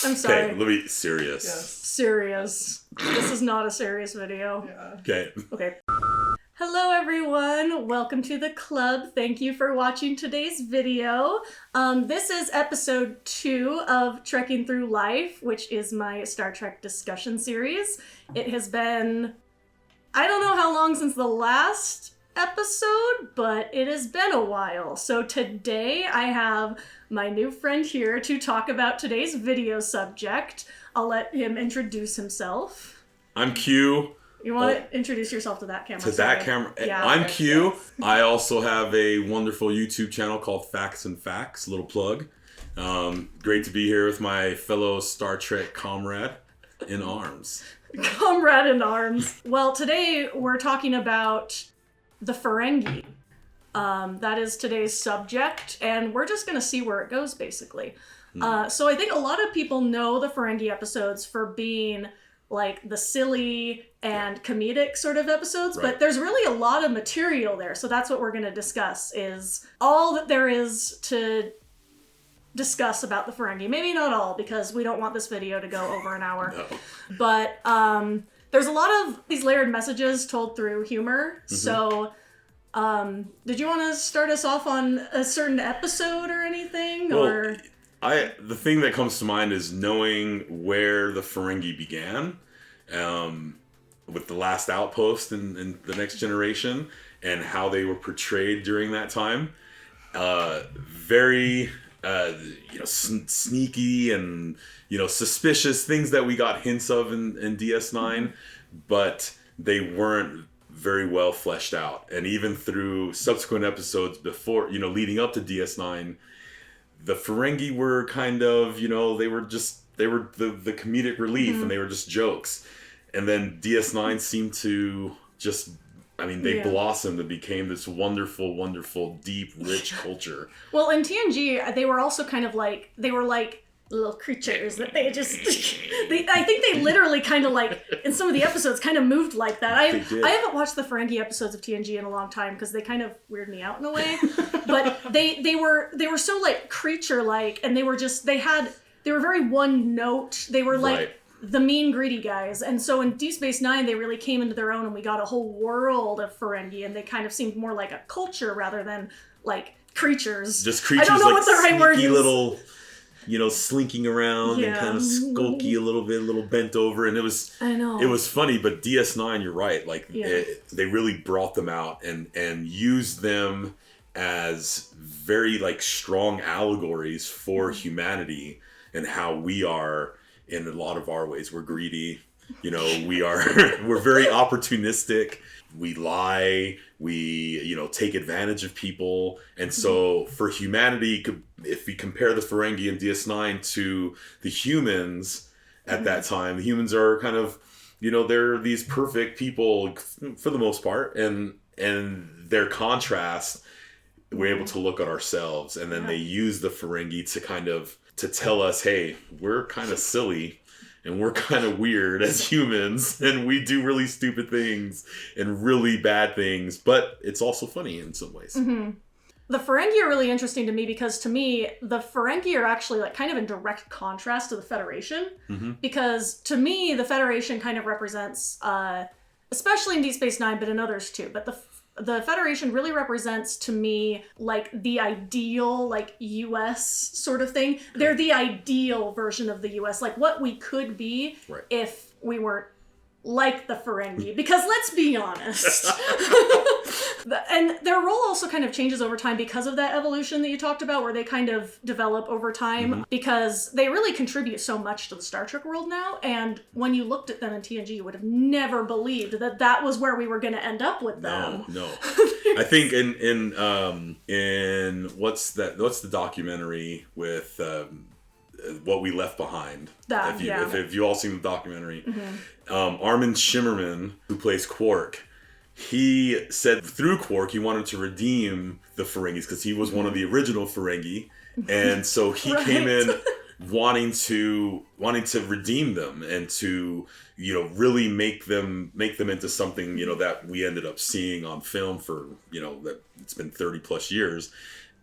I'm sorry. Okay, let me serious. Yes. Serious. This is not a serious video. Yeah. Okay. Hello everyone, welcome to the club. Thank you for watching today's video. This is episode 2 of Trekking Through Life, which is my Star Trek discussion series. It has been, I don't know how long since the last episode, but it has been a while. So today I have my new friend here to talk about today's video subject. I'll let him introduce himself. I'm Q. You want to introduce yourself to that camera? To that camera? Yeah. I'm Q. I also have a wonderful YouTube channel called Facts and Facts, little plug. Great to be here with my fellow Star Trek comrade in arms. Comrade in arms. Well, today we're talking about the Ferengi. That is today's subject, and we're just going to see where it goes, basically. So I think a lot of people know the Ferengi episodes for being like the silly and comedic sort of episodes, right. But there's really a lot of material there. So that's what we're going to discuss, is all that there is to discuss about the Ferengi. Maybe not all, because we don't want this video to go over an hour. No. But there's a lot of these layered messages told through humor. Mm-hmm. So did you want to start us off on a certain episode or anything? Well, the thing that comes to mind is knowing where the Ferengi began, with the last outpost in the Next Generation, and how they were portrayed during that time. Very, sneaky and, suspicious things that we got hints of in DS9, but they weren't very well fleshed out. And even through subsequent episodes before, leading up to DS9, the Ferengi were kind of, they were the comedic relief, and they were just jokes. And then DS9 seemed to just, they blossomed and became this wonderful, wonderful, deep, rich culture. Well, in TNG, they were also kind of like, little creatures that they just, I think they literally kind of like, in some of the episodes, kind of moved like that. I haven't watched the Ferengi episodes of TNG in a long time because they kind of weird me out in a way. But they were so like creature-like, and they were very one note. They were like the mean, greedy guys. And so in Deep Space Nine, they really came into their own, and we got a whole world of Ferengi, and they kind of seemed more like a culture rather than like creaters. Just creatures, I don't know what the right word is. Little, slinking around and kind of skulky a little bit, a little bent over. And it was funny, but DS9, you're right. Like they really brought them out and used them as very like strong allegories for humanity and how we are in a lot of our ways. We're greedy, we're very opportunistic. We lie, we, take advantage of people. And so for humanity, if we compare the Ferengi in DS9 to the humans at that time, the humans are kind of, they're these perfect people for the most part. And their contrast, we're able to look at ourselves. And then they use the Ferengi to tell us, hey, we're kind of silly. And we're kind of weird as humans, and we do really stupid things and really bad things, but it's also funny in some ways. Mm-hmm. The Ferengi are really interesting to me because, to me, the Ferengi are actually like kind of in direct contrast to the Federation. Mm-hmm. Because to me, the Federation kind of represents, especially in Deep Space Nine, but in others too, but the Federation really represents to me like the ideal like US sort of thing. They're the ideal version of the US, like what we could be if we weren't like the Ferengi. Because let's be honest. And their role also kind of changes over time because of that evolution that you talked about, where they kind of develop over time, because they really contribute so much to the Star Trek world now. And when you looked at them in TNG, you would have never believed that was where we were going to end up with them. No. I think in what's the documentary with What We Left Behind? If you all seen the documentary, Armin Shimmerman, who plays Quark, he said through Quark he wanted to redeem the Ferengis because he was one of the original Ferengi, and so he came in wanting to redeem them and to really make them into something that we ended up seeing on film for that it's been 30 plus years,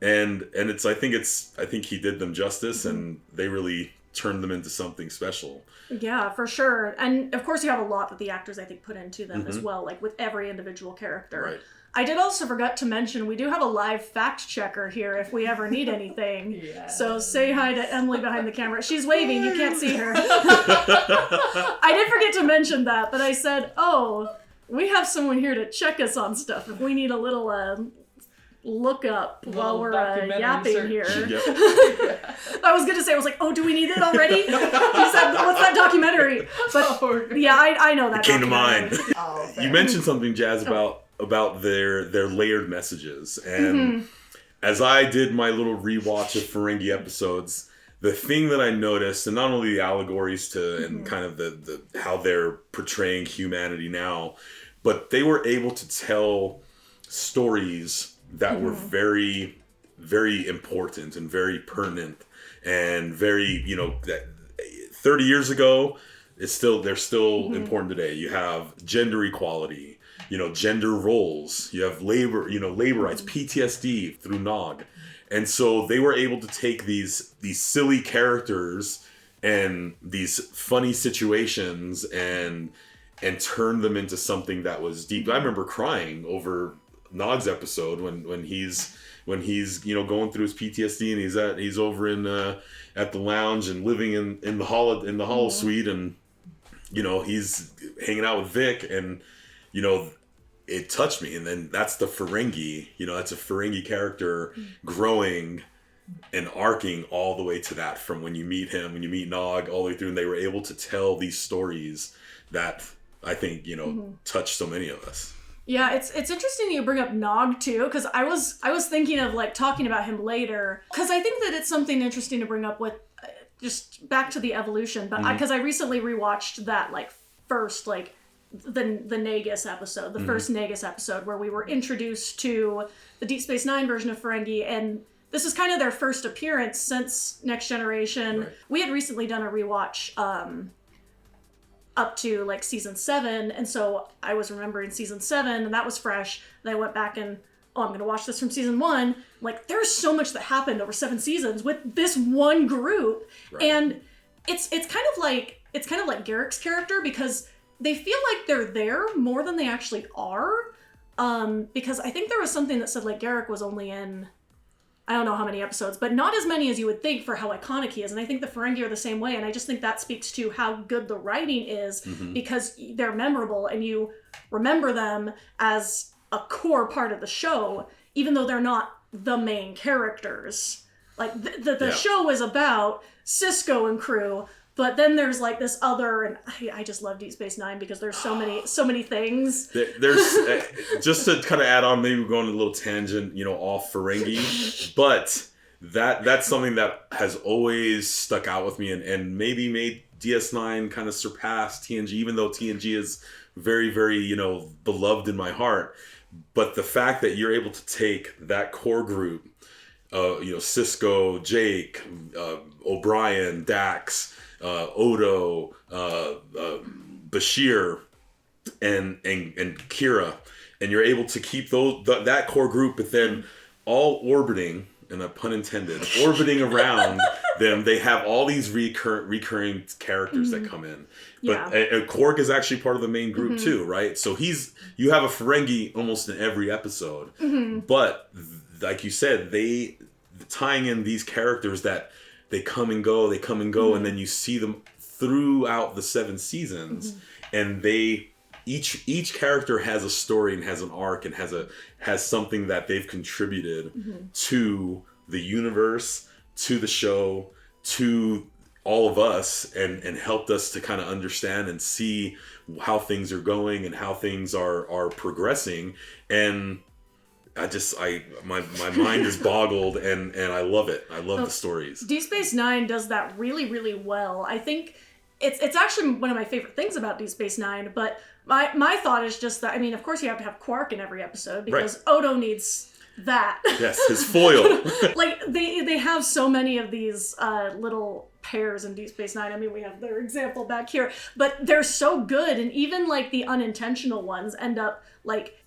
and I think he did them justice, and they really turn them into something special. Yeah, for sure. And of course you have a lot that the actors, I think, put into them as well, like with every individual character. Right. I did also forget to mention, we do have a live fact checker here if we ever need anything. So say hi to Emily behind the camera. She's waving, you can't see her. I did forget to mention that, but I said, oh, we have someone here to check us on stuff if we need a little look up while we're yapping here. Yep. I was gonna say, I was like, oh, do we need it already? You said, what's that documentary? But yeah, I know that. It came to mind. You mentioned something, Jazz, about their layered messages, and as I did my little rewatch of Ferengi episodes, the thing that I noticed, and not only the allegories to and kind of the how they're portraying humanity now, but they were able to tell stories that were very, very important and very pertinent and very, that 30 years ago, they're still important today. You have gender equality, gender roles, you have labor rights, PTSD through Nog. And so they were able to take these silly characters and these funny situations and turn them into something that was deep. I remember crying over Nog's episode when he's going through his PTSD and he's over in at the lounge and living in the holo suite, and he's hanging out with Vic, and it touched me. And then that's the Ferengi, that's a Ferengi character growing and arcing all the way to that, from when you meet him, when you meet Nog, all the way through, and they were able to tell these stories that I think touched so many of us. Yeah, it's interesting you bring up Nog too, because I was thinking of like talking about him later, because I think that it's something interesting to bring up with just back to the evolution. But because I recently rewatched that first the Nagus episode, the first Nagus episode, where we were introduced to the Deep Space Nine version of Ferengi, and this is kind of their first appearance since Next Generation. Right. We had recently done a rewatch up to season 7, and so I was remembering season 7, and that was fresh. Then I went back and I'm gonna watch this from season 1. There's so much that happened over 7 seasons with this one group. Right. And it's kind of like Garrick's character, because they feel like they're there more than they actually are, because I think there was something that said Garrick was only in, I don't know how many episodes, but not as many as you would think for how iconic he is. And I think the Ferengi are the same way. And I just think that speaks to how good the writing is, because they're memorable and you remember them as a core part of the show, even though they're not the main characters. The show is about Cisco and crew, but then there's this other, and I just love Deep Space Nine because there's so many things. There's just to kind of add on, maybe we're going a little tangent, off Ferengi, but that's something that has always stuck out with me and maybe made DS9 kind of surpass TNG, even though TNG is very, very, beloved in my heart. But the fact that you're able to take that core group, Cisco, Jake, O'Brien, Dax, Odo, Bashir, and Kira, and you're able to keep that core group, but then all orbiting, and a pun intended, orbiting around them. They have all these recurring characters that come in, but Quark is actually part of the main group too, right? So you have a Ferengi almost in every episode, but like you said, they tying in these characters that they come and go, and then you see them throughout the 7 seasons, and each character has a story and has an arc and has something that they've contributed to the universe, to the show, to all of us, and helped us to kind of understand and see how things are going and how things are progressing. And my mind is boggled, and I love it. I love the stories. Deep Space Nine does that really, really well. I think it's actually one of my favorite things about Deep Space Nine, but my thought is just that, of course you have to have Quark in every episode, because Odo needs that. Yes, his foil. They have so many of these little pairs in Deep Space Nine. We have their example back here, but they're so good, and even the unintentional ones end up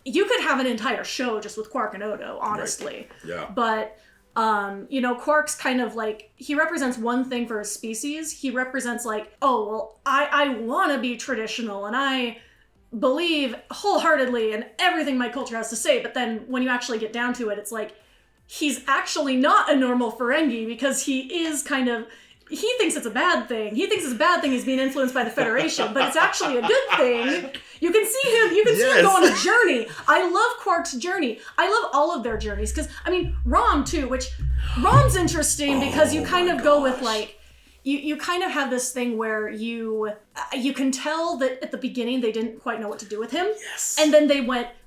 you could have an entire show just with Quark and Odo, honestly. Right. Yeah. But Quark's kind of like, he represents one thing for his species. He represents like, oh, well, I want to be traditional and I believe wholeheartedly in everything my culture has to say. But then when you actually get down to it, it's like, he's actually not a normal Ferengi because he is kind of, he thinks it's a bad thing. He thinks it's a bad thing he's being influenced by the Federation, but it's actually a good thing. You can see him go on a journey. I love Quark's journey. I love all of their journeys because, Rom too, which Rom's interesting because you kind of go with like, you kind of have this thing where you can tell that at the beginning they didn't quite know what to do with him. Yes. And then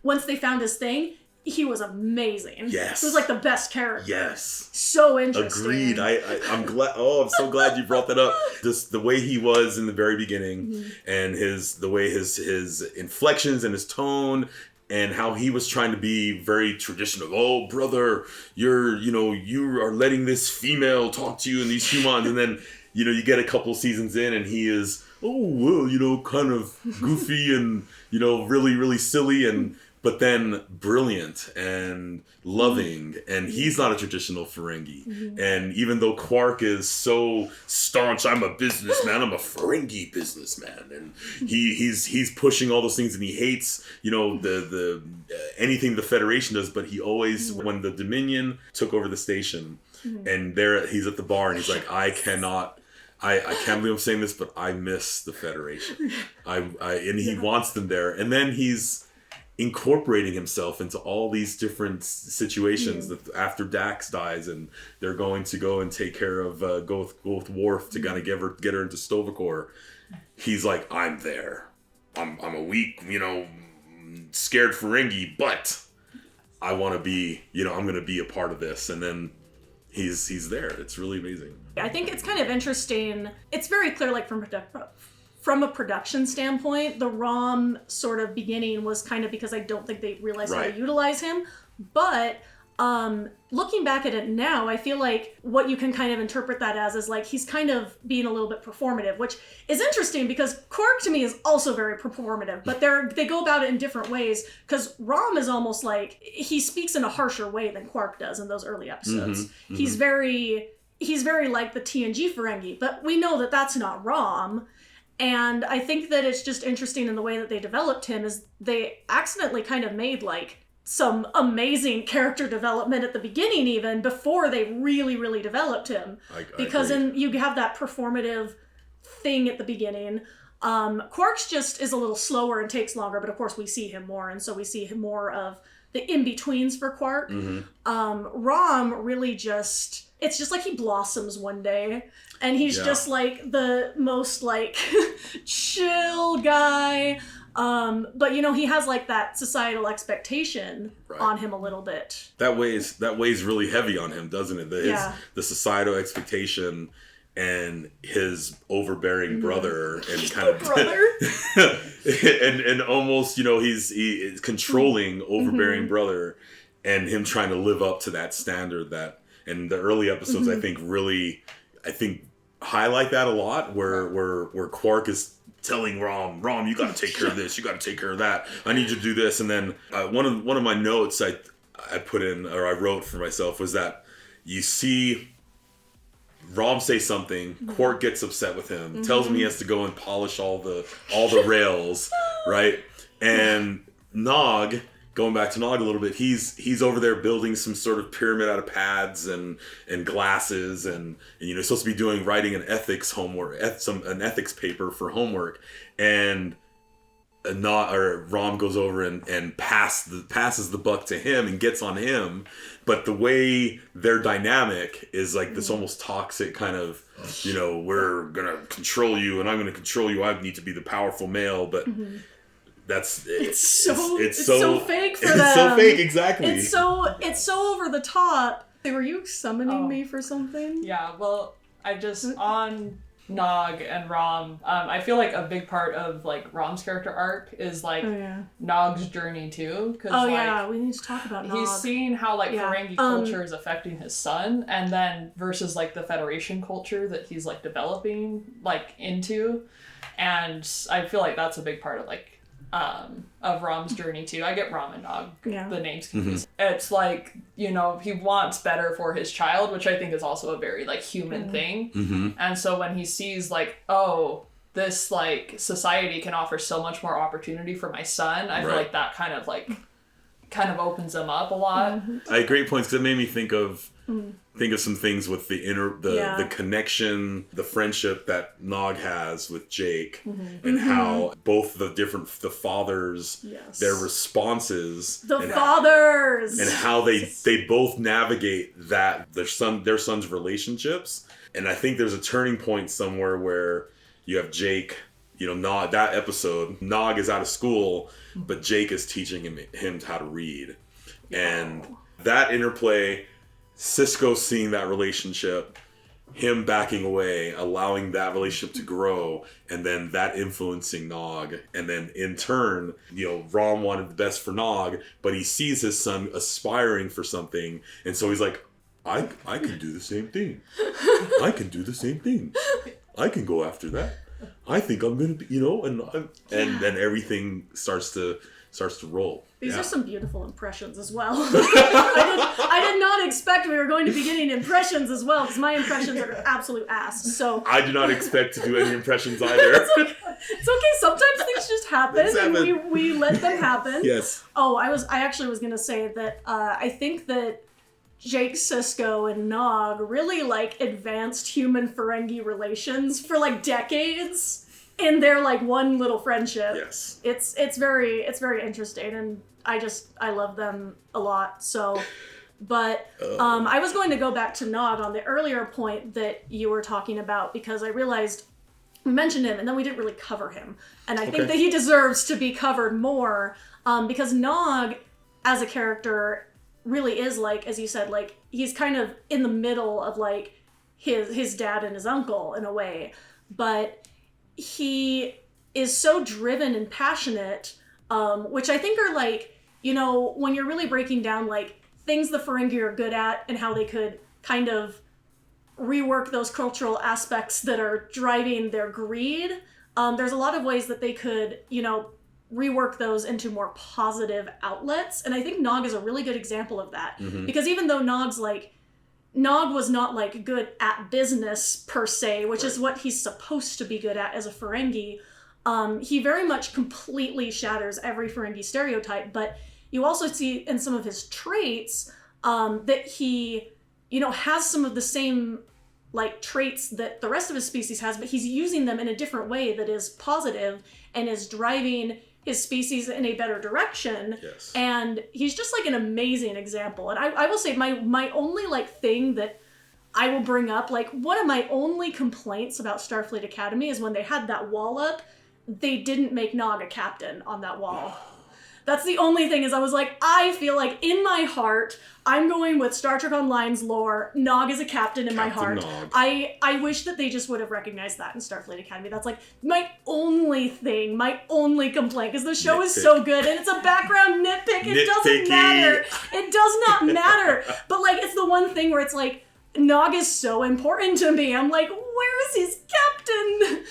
once they found his thing, he was amazing. Yes. He was like the best character. Yes. So interesting. Agreed. I'm glad. Oh, I'm so glad you brought that up. Just the way he was in the very beginning, and the way his inflections and his tone, and how he was trying to be very traditional. Oh, brother, you are letting this female talk to you and these humans, and then you get a couple seasons in, and he is kind of goofy and really really silly and. But then brilliant and loving, and he's not a traditional Ferengi. Mm-hmm. And even though Quark is so staunch, I'm a businessman, I'm a Ferengi businessman, and he's pushing all those things, and he hates the anything the Federation does. But he always, when the Dominion took over the station, and he's at the bar, and he's like, I can't believe I'm saying this, but I miss the Federation. And he wants them there, and then he's incorporating himself into all these different situations that after Dax dies and they're going to go and take care of go with Worf to kind of get her into Stovacor. He's like, I'm there. I'm a weak, scared Ferengi, but I want to be, I'm going to be a part of this. And then he's there. It's really amazing. I think it's kind of interesting. It's very clear, like from a production standpoint, the Rom sort of beginning was kind of because I don't think they realized how to utilize him. But looking back at it now, I feel like what you can kind of interpret that as is like he's kind of being a little bit performative, which is interesting because Quark to me is also very performative, but they go about it in different ways because Rom is almost like he speaks in a harsher way than Quark does in those early episodes. Mm-hmm. He's very like the TNG Ferengi, but we know that that's not Rom. And I think that it's just interesting in the way that they developed him is they accidentally kind of made like some amazing character development at the beginning even before they really, really developed him. Because you have that performative thing at the beginning. Quark's just is a little slower and takes longer, but of course we see him more. And so we see him more of the in-betweens for Quark. Mm-hmm. Rom really it's just like he blossoms one day. And he's just like the most like chill guy. But he has like that societal expectation on him a little bit. That weighs really heavy on him, doesn't it? The societal expectation and his overbearing brother and kind of and almost he's controlling overbearing brother and him trying to live up to that standard that in the early episodes I think highlight that a lot where Quark is telling Rom, you got to take care of this, you got to take care of that, I need you to do this. And then one of my notes I put in or I wrote for myself was that you see Rom say something, Quark gets upset with him, tells him he has to go and polish all the rails, right? And Nog, going back to Nog a little bit, he's over there building some sort of pyramid out of pads and glasses and he's supposed to be writing an ethics homework, an ethics paper for homework, and Rom goes over and passes the buck to him and gets on him. But the way their dynamic is like this almost toxic kind of, we're gonna control you and I'm gonna control you. I need to be the powerful male, but. It's so fake for them. It's so fake, exactly. It's so over the top. Were you summoning me for something? Yeah, well, I just on Nog and Rom, I feel like a big part of like Rom's character arc is like Nog's journey too. We need to talk about Nog. He's seeing how like Ferengi culture is affecting his son, and then versus like the Federation culture that he's like developing like into, and I feel like that's a big part of like of Rom's journey too. I get Rom and Nog, the names confused. It's like, you know, he wants better for his child, which I think is also a very like human thing. And so when he sees like, oh, this like society can offer so much more opportunity for my son, I feel like that kind of opens them up a lot. I had great points because it made me think of some things with the connection, the friendship that Nog has with Jake, and how both the fathers, their responses, and how they both navigate their son's relationships. And I think there's a turning point somewhere where you have Jake, you know, Nog, that episode, Nog is out of school, but Jake is teaching him how to read. And that interplay, Cisco seeing that relationship, him backing away, allowing that relationship to grow, and then that influencing Nog. And then in turn, you know, Rom wanted the best for Nog, but he sees his son aspiring for something. And so he's like, I can do the same thing. I can do the same thing. I can go after that. I think I'm going to be, you know, and then everything starts to roll. These are some beautiful impressions as well. I did not expect we were going to be getting impressions as well, because my impressions are absolute ass. So I do not expect to do any impressions either. It's okay. Sometimes things just happen, and we let them happen. Yes. Oh, I actually was going to say that I think that Jake, Cisco, and Nog really like advanced human Ferengi relations for like decades in their like one little friendship. Yes. It's very interesting, and I love them a lot. So, but I was going to go back to Nog on the earlier point that you were talking about, because I realized we mentioned him and then we didn't really cover him, and I think that he deserves to be covered more, because Nog as a character really is, like, as you said, like, he's kind of in the middle of, like, his dad and his uncle, in a way. But he is so driven and passionate, which I think are, like, you know, when you're really breaking down, like, things the Ferengi are good at and how they could kind of rework those cultural aspects that are driving their greed, there's a lot of ways that they could, you know, rework those into more positive outlets. And I think Nog is a really good example of that. Because even though Nog was not like good at business per se, which is what he's supposed to be good at as a Ferengi, he very much completely shatters every Ferengi stereotype. But you also see in some of his traits that he, you know, has some of the same like traits that the rest of his species has, but he's using them in a different way that is positive and is driving his species in a better direction. Yes. And he's just like an amazing example. And I will say my only like thing that I will bring up, like one of my only complaints about Starfleet Academy is when they had that wall up, they didn't make Nog a captain on that wall. That's the only thing, is I was like, I feel like in my heart, I'm going with Star Trek Online's lore. Nog is a captain in my heart. Nog. I wish that they just would have recognized that in Starfleet Academy. That's like my only thing, my only complaint, because the show is so good and it's a background nitpick. It doesn't matter. It does not matter. But like, it's the one thing where it's like, Nog is so important to me. I'm like, where is his captain?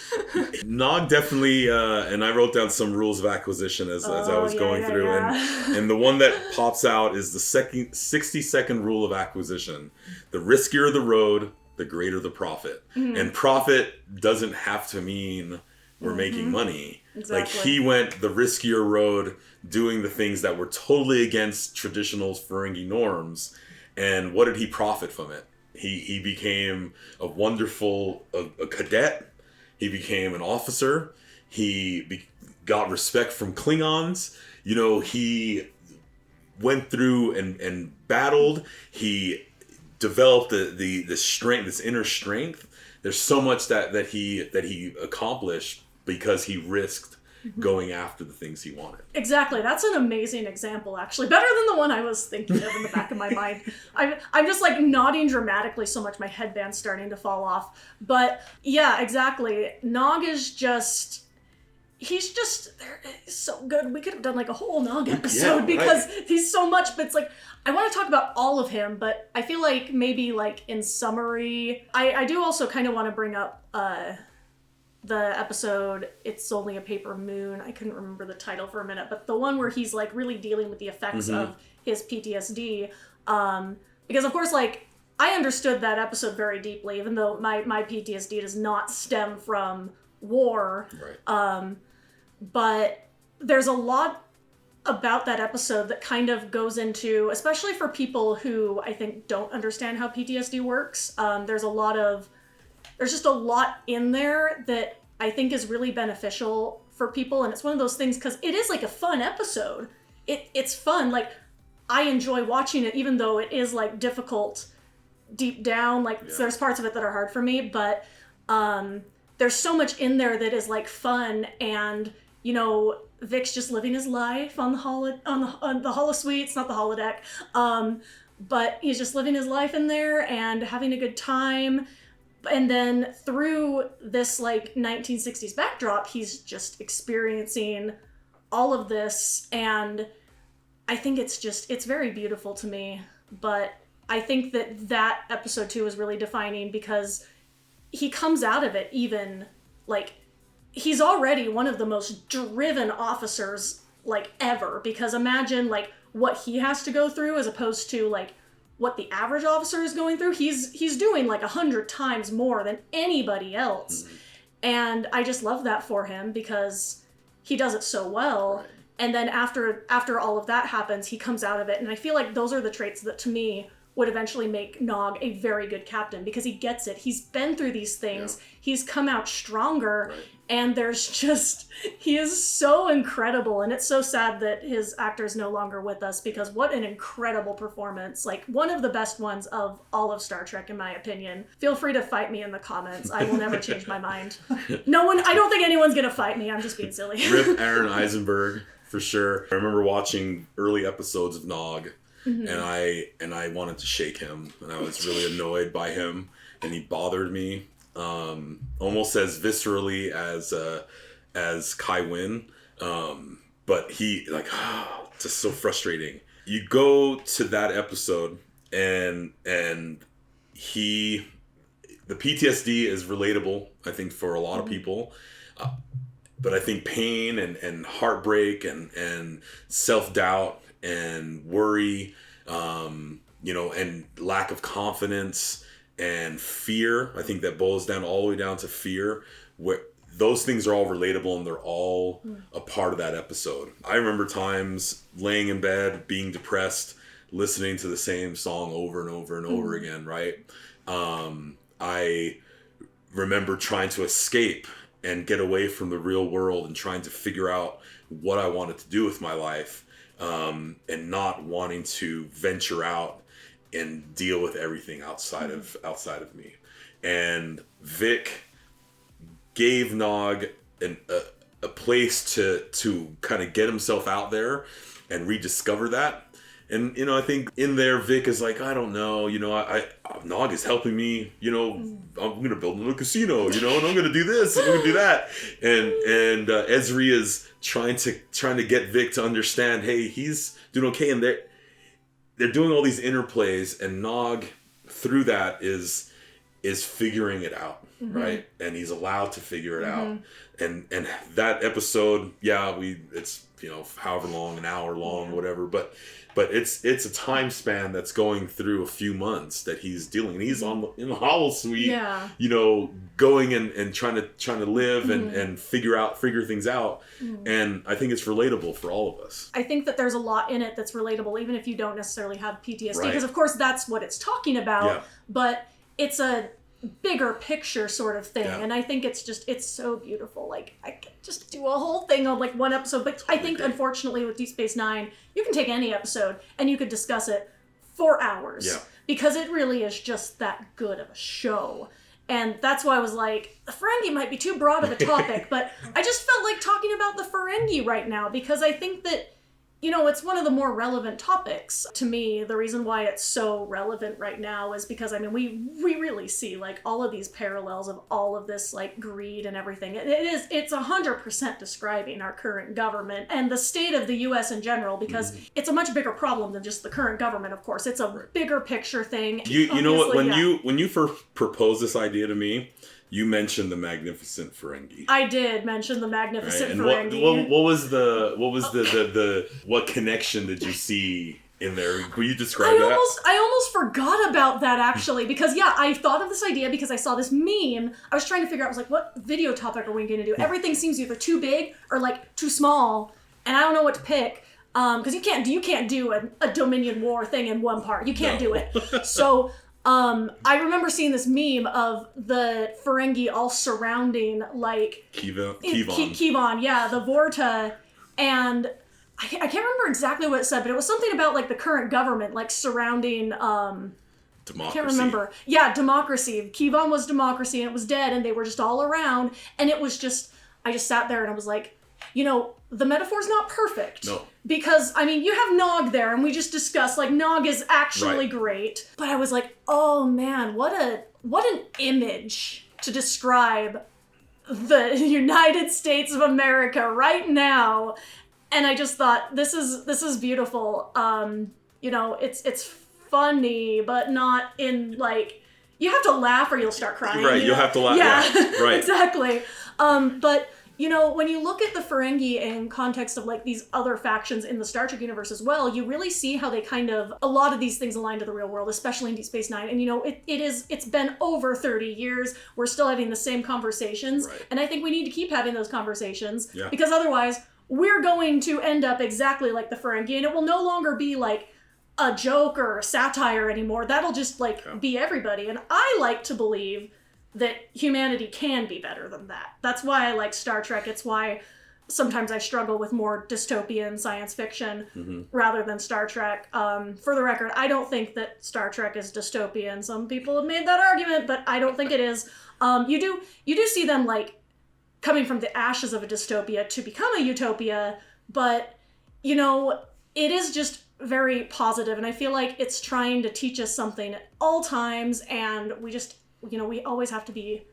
Nog definitely, and I wrote down some rules of acquisition as I was going through, and the one that pops out is the 60-second rule of acquisition. The riskier the road, the greater the profit. And profit doesn't have to mean we're making money. Exactly. Like, he went the riskier road, doing the things that were totally against traditional Ferengi norms, and what did he profit from it? He became a wonderful a cadet. He became an officer. He got respect from Klingons. You know, he went through and battled. He developed the strength, this inner strength. There's so much that he accomplished because he risked going after the things he wanted. Exactly. That's an amazing example, actually. Better than the one I was thinking of in the back of my mind. I'm just like nodding dramatically so much my headband's starting to fall off. But yeah, exactly. Nog is just... He's so good. We could have done like a whole Nog episode because he's so much, but it's like, I want to talk about all of him, but I feel like maybe like in summary, I do also kind of want to bring up the episode It's Only a Paper Moon. I couldn't remember the title for a minute, but the one where he's like really dealing with the effects of his PTSD. Because of course, like, I understood that episode very deeply, even though my PTSD does not stem from war. Right. But there's a lot about that episode that kind of goes into, especially for people who I think don't understand how PTSD works. There's just a lot in there that I think is really beneficial for people. And it's one of those things, because it is like a fun episode. It's fun. Like, I enjoy watching it, even though it is like difficult deep down. Like, there's parts of it that are hard for me, but there's so much in there that is like fun. And, you know, Vic's just living his life on the holosuite. It's not the holodeck. But he's just living his life in there and having a good time. And then through this like 1960s backdrop, he's just experiencing all of this. And I think it's very beautiful to me. But I think that episode too is really defining, because he comes out of it even like, he's already one of the most driven officers like ever, because imagine like what he has to go through as opposed to like what the average officer is going through. He's doing like 100 times more than anybody else. And I just love that for him, because he does it so well. Right. And then after all of that happens, he comes out of it. And I feel like those are the traits that to me would eventually make Nog a very good captain, because he gets it. He's been through these things. Yeah. He's come out stronger. Right. And he is so incredible. And it's so sad that his actor is no longer with us, because what an incredible performance. Like, one of the best ones of all of Star Trek, in my opinion. Feel free to fight me in the comments. I will never change my mind. I don't think anyone's going to fight me. I'm just being silly. Rip Aaron Eisenberg, for sure. I remember watching early episodes of Nog, and I wanted to shake him, and I was really annoyed by him, and he bothered me. Almost as viscerally as Kai Wynn, but he just so frustrating. You go to that episode and the PTSD is relatable, I think, for a lot of people, but I think pain and heartbreak and self-doubt and worry, and lack of confidence and fear, I think that boils down all the way down to fear, where those things are all relatable and they're all a part of that episode. I remember times laying in bed, being depressed, listening to the same song over and over and over again, right? I remember trying to escape and get away from the real world and trying to figure out what I wanted to do with my life, and not wanting to venture out and deal with everything outside of me. And Vic gave Nog a place to kind of get himself out there and rediscover that. And, I think in there, Vic is like, I don't know, Nog is helping me, I'm going to build a casino, and I'm going to do this, and I'm going to do that. And Ezri is trying to get Vic to understand, hey, he's doing okay. And they're doing all these interplays, and Nog through that is figuring it out, right? And he's allowed to figure it out. And that episode, it's however long, an hour long, whatever, but it's a time span that's going through a few months that he's dealing. And he's in the holosuite, going and trying to live and figure things out. And I think it's relatable for all of us. I think that there's a lot in it that's relatable, even if you don't necessarily have PTSD, because of course that's what it's talking about, but it's a bigger picture sort of thing. And I think it's so beautiful. Like, I could just do a whole thing on like one episode, but I think unfortunately with Deep Space Nine, you can take any episode and you could discuss it for hours, because it really is just that good of a show. And that's why I was like, the Ferengi might be too broad of a topic, but I just felt like talking about the Ferengi right now, because I think that, it's one of the more relevant topics to me. The reason why it's so relevant right now is because, we really see like all of these parallels of all of this like greed and everything. It's 100% describing our current government and the state of the US in general, because it's a much bigger problem than just the current government, of course. It's a bigger picture thing. You know what, when you first proposed this idea to me, You mentioned the magnificent Ferengi. I did mention the magnificent right. Ferengi. What connection did you see in there? Could you describe that? I almost forgot about that, actually, because I thought of this idea because I saw this meme. I was trying to figure out, I was like, what video topic are we going to do? Everything seems either too big or like too small, and I don't know what to pick. Because you can't do a Dominion War thing in one part. You can't do it. So I remember seeing this meme of the Ferengi all surrounding like Kivon, yeah, the Vorta, and I can't remember exactly what it said, but it was something about like the current government like surrounding democracy. I can't remember. Yeah, democracy. Kivon was democracy, and it was dead, and they were just all around, and it was just I just sat there and I was like, the metaphor's not perfect. No. Because, you have Nog there, and we just discussed, like, Nog is actually great. But I was like, oh man, what an image to describe the United States of America right now. And I just thought, this is beautiful. It's funny, but not in, like, you have to laugh or you'll start crying. Right, you'll have to laugh. Yeah, right. Exactly. But when you look at the Ferengi in context of like these other factions in the Star Trek universe as well, you really see how they a lot of these things align to the real world, especially in Deep Space Nine. And it's been over 30 years. We're still having the same conversations. Right. And I think we need to keep having those conversations because otherwise we're going to end up exactly like the Ferengi, and it will no longer be like a joke or a satire anymore. That'll just be everybody. And I like to believe that humanity can be better than that. That's why I like Star Trek. It's why sometimes I struggle with more dystopian science fiction rather than Star Trek. For the record, I don't think that Star Trek is dystopian. Some people have made that argument, but I don't think it is. You do see them like coming from the ashes of a dystopia to become a utopia, but it is just very positive, and I feel like it's trying to teach us something at all times, and we just we always have to be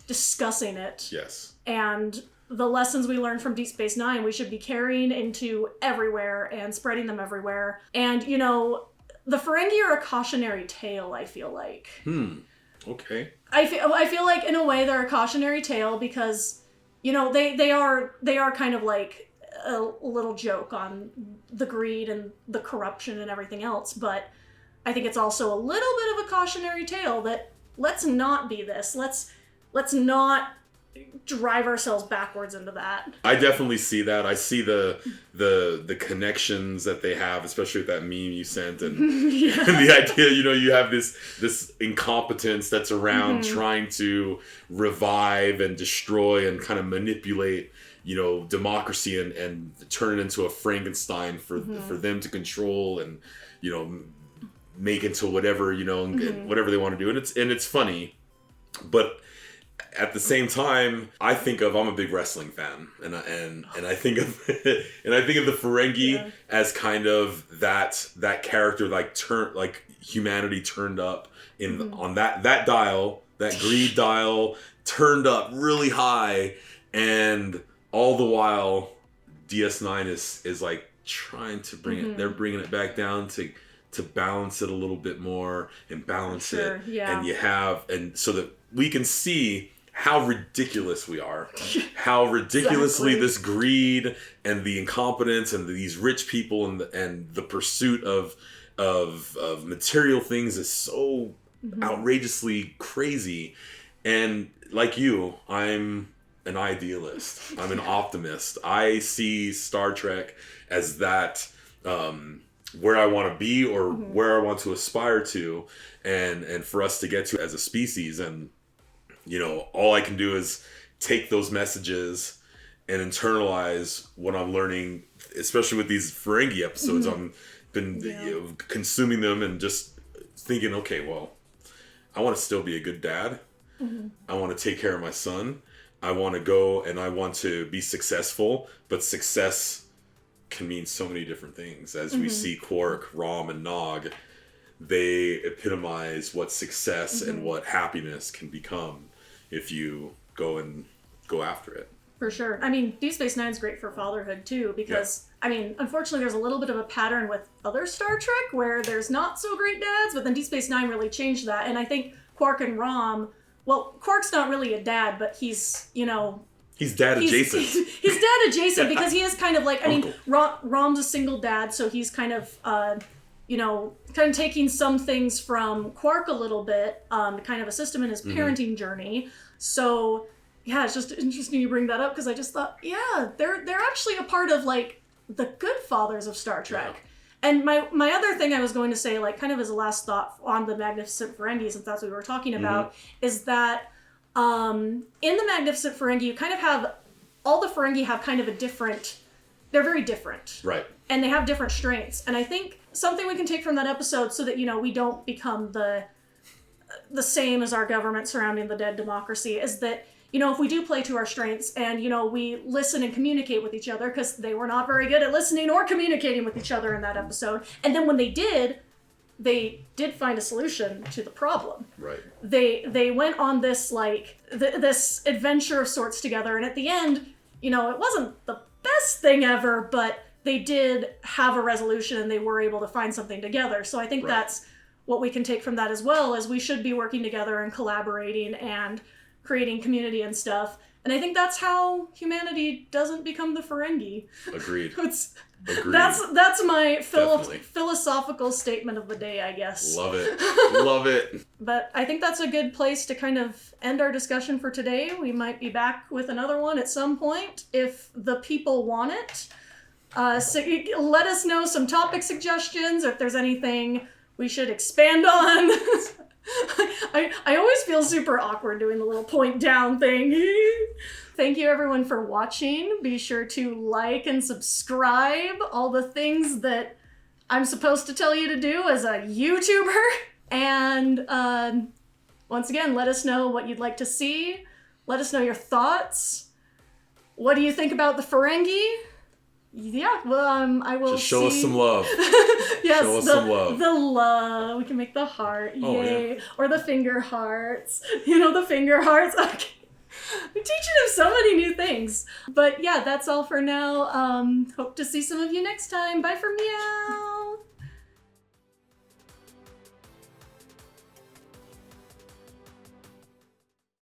discussing it. Yes. And the lessons we learned from Deep Space Nine, we should be carrying into everywhere and spreading them everywhere. And, the Ferengi are a cautionary tale, I feel like. Okay. I feel like, in a way, they're a cautionary tale because, they are kind of like a little joke on the greed and the corruption and everything else. But I think it's also a little bit of a cautionary tale that let's not be this. Let's not drive ourselves backwards into that. I definitely see that. I see the connections that they have, especially with that meme you sent, and, and the idea, you have this incompetence that's around trying to revive and destroy and kind of manipulate, democracy and turn it into a Frankenstein for them to control and, make into whatever, whatever they want to do. And it's funny, but at the same time, I'm a big wrestling fan, and I think of the Ferengi as kind of that character, like humanity turned up on that dial, that greed dial turned up really high, and all the while DS9 is like trying to bring it. They're bringing it back down to balance it a little bit more and balance it. Yeah. And so that we can see how ridiculous we are, how ridiculously this greed and the incompetence and these rich people and the pursuit of material things is so outrageously crazy. And like you, I'm an idealist. I'm an optimist. I see Star Trek as that where I want to be or where I want to aspire to, and for us to get to as a species. And all I can do is take those messages and internalize what I'm learning, especially with these Ferengi episodes. I've been consuming them and just thinking, okay, well, I want to still be a good dad. I want to take care of my son. I want to go and I want to be successful, but success can mean so many different things. As we see Quark, Rom, and Nog, they epitomize what success and what happiness can become if you go after it. For sure. I mean, Deep Space Nine is great for fatherhood too, because unfortunately there's a little bit of a pattern with other Star Trek where there's not so great dads, but then Deep Space Nine really changed that. And I think Quark and Rom well, Quark's not really a dad, but he's, you know... He's dad adjacent. He's dad adjacent because he is kind of like, I mean, Rom's a single dad, so he's kind of, you know, kind of taking some things from Quark a little bit to kind of assist him in his parenting journey. So, yeah, it's just interesting you bring that up because I just thought, yeah, they're actually a part of, like, the good fathers of Star Trek. Yeah. And my other thing I was going to say, like, kind of as a last thought on the Magnificent Ferengi, since that's what we were talking about, is that in the Magnificent Ferengi, you kind of have, all the Ferengi have kind of a different, they're very different. Right. And they have different strengths. And I think something we can take from that episode so that, you know, we don't become the same as our government surrounding the dead democracy is that, you know, if we do play to our strengths and, you know, we listen and communicate with each other, because they were not very good at listening or communicating with each other in that episode. And then when they did find a solution to the problem. Right. They went on this, like, this adventure of sorts together, and at the end, you know, it wasn't the best thing ever, but they did have a resolution and they were able to find something together. So I think that's what we can take from that as well, is we should be working together and collaborating and creating community and stuff. And I think that's how humanity doesn't become the Ferengi. Agreed. Agreed. That's my philosophical statement of the day, I guess. Love it. Love it. But I think that's a good place to kind of end our discussion for today. We might be back with another one at some point if the people want it. So let us know some topic suggestions, or if there's anything we should expand on. I always feel super awkward doing the little point down thing. Thank you everyone for watching. Be sure to like and subscribe, all the things that I'm supposed to tell you to do as a YouTuber. And once again, let us know what you'd like to see. Let us know your thoughts. What do you think about the Ferengi? Yeah, well, I will just show us some love. Yes, show us some love. The love. We can make the heart. Oh, yay. Yeah. Or the finger hearts. You know, the finger hearts. Okay. I'm teaching him so many new things. But yeah, that's all for now. Hope to see some of you next time. Bye for meow.